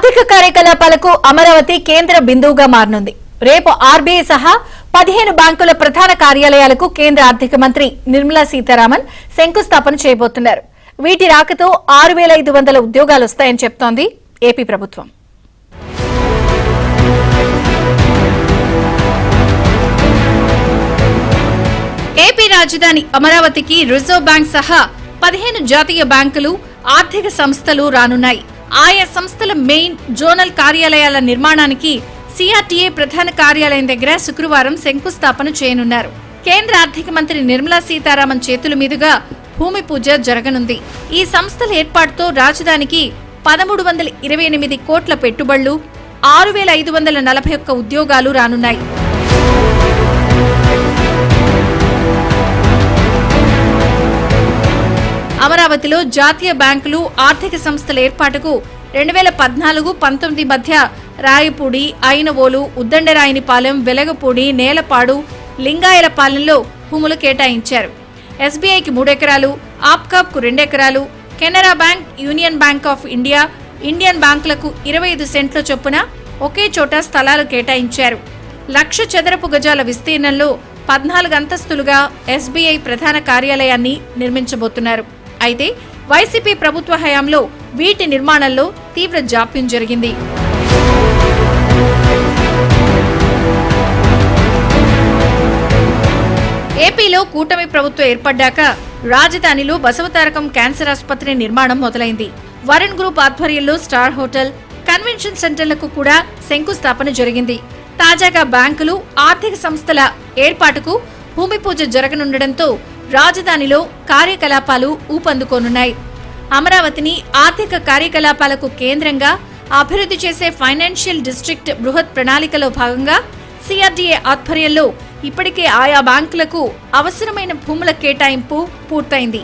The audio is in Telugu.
ఆర్థిక కార్యకలాపాలకు అమరావతి కేంద్ర బిందువుగా మారనుంది. రేపు ఆర్బీఐ సహా 15 బ్యాంకుల ప్రధాన కార్యాలయాలకు కేంద్ర ఆర్థిక మంత్రి నిర్మలా సీతారామన్ శంకుస్థాపన చేయబోతున్నారు. వీటి రాకతో 6,500 ఉద్యోగాలు వస్తాయని చెప్తోంది ఏపీ ప్రభుత్వం. ఏపీ రాజధాని అమరావతికి రిజర్వ్ బ్యాంక్ సహా 15 జాతీయ బ్యాంకులు, ఆర్థిక సంస్థలు రానున్నాయి. ఆయా సంస్థల మెయిన్, జోనల్ కార్యాలయాల నిర్మాణానికి సిఆర్టీఏ ప్రధాన కార్యాలయం దగ్గర శుక్రవారం శంకుస్థాపన చేయనున్నారు. కేంద్ర ఆర్థిక మంత్రి నిర్మలా సీతారామన్ చేతుల మీదుగా భూమి పూజ జరగనుంది. ఈ సంస్థల ఏర్పాటుతో రాజధానికి 1328 కోట్ల పెట్టుబడులు, 6,541 ఉద్యోగాలు రానున్నాయి. అమరావతిలో జాతీయ బ్యాంకులు, ఆర్థిక సంస్థల ఏర్పాటుకు 2014-19 మధ్య రాయపూడి, ఐనవోలు, ఉద్దండరాయనిపాలెం, వెలగపూడి, నేలపాడు, లింగాయలపాలెంలో భూములు కేటాయించారు. ఎస్బీఐకి 3 ఎకరాలు, ఆప్కాప్కు 2 ఎకరాలు, Canara bank, union bank of India, Indian బ్యాంకులకు 25 సెంట్ల చొప్పున ఒకే చోట స్థలాలు కేటాయించారు. 1,00,000 చదరపు గజాల విస్తీర్ణంలో 14 అంతస్తులుగా ఎస్బీఐ ప్రధాన కార్యాలయాన్ని నిర్మించబోతున్నారు. అయితే వైసీపీ ప్రభుత్వ హయాంలో వీటి నిర్మాణంలో తీవ్ర జాప్యం జరిగింది. ఏపీలో కూటమి ప్రభుత్వం ఏర్పడ్డాక రాజధానిలో బసవతారకం క్యాన్సర్ ఆసుపత్రి నిర్మాణం మొదలైంది. వరుణ్ గ్రూప్ ఆధ్వర్యంలో స్టార్ హోటల్, కన్వెన్షన్ సెంటర్లకు కూడా శంకుస్థాపన జరిగింది. తాజాగా బ్యాంకులు, ఆర్థిక సంస్థల ఏర్పాటుకు భూమి పూజ జరగనుండటంతో రాజధానిలో కార్యకలాపాలు ఊపందుకోనున్నాయి. అమరావతిని ఆర్థిక కార్యకలాపాలకు కేంద్రంగా అభివృద్ధి చేసే ఫైనాన్షియల్ డిస్ట్రిక్ట్ బృహత్ ప్రణాళికలో భాగంగా సిఆర్డీఏ ఆధ్వర్యంలో ఇప్పటికే ఆయా బ్యాంకులకు అవసరమైన భూముల కేటాయింపు పూర్తయింది.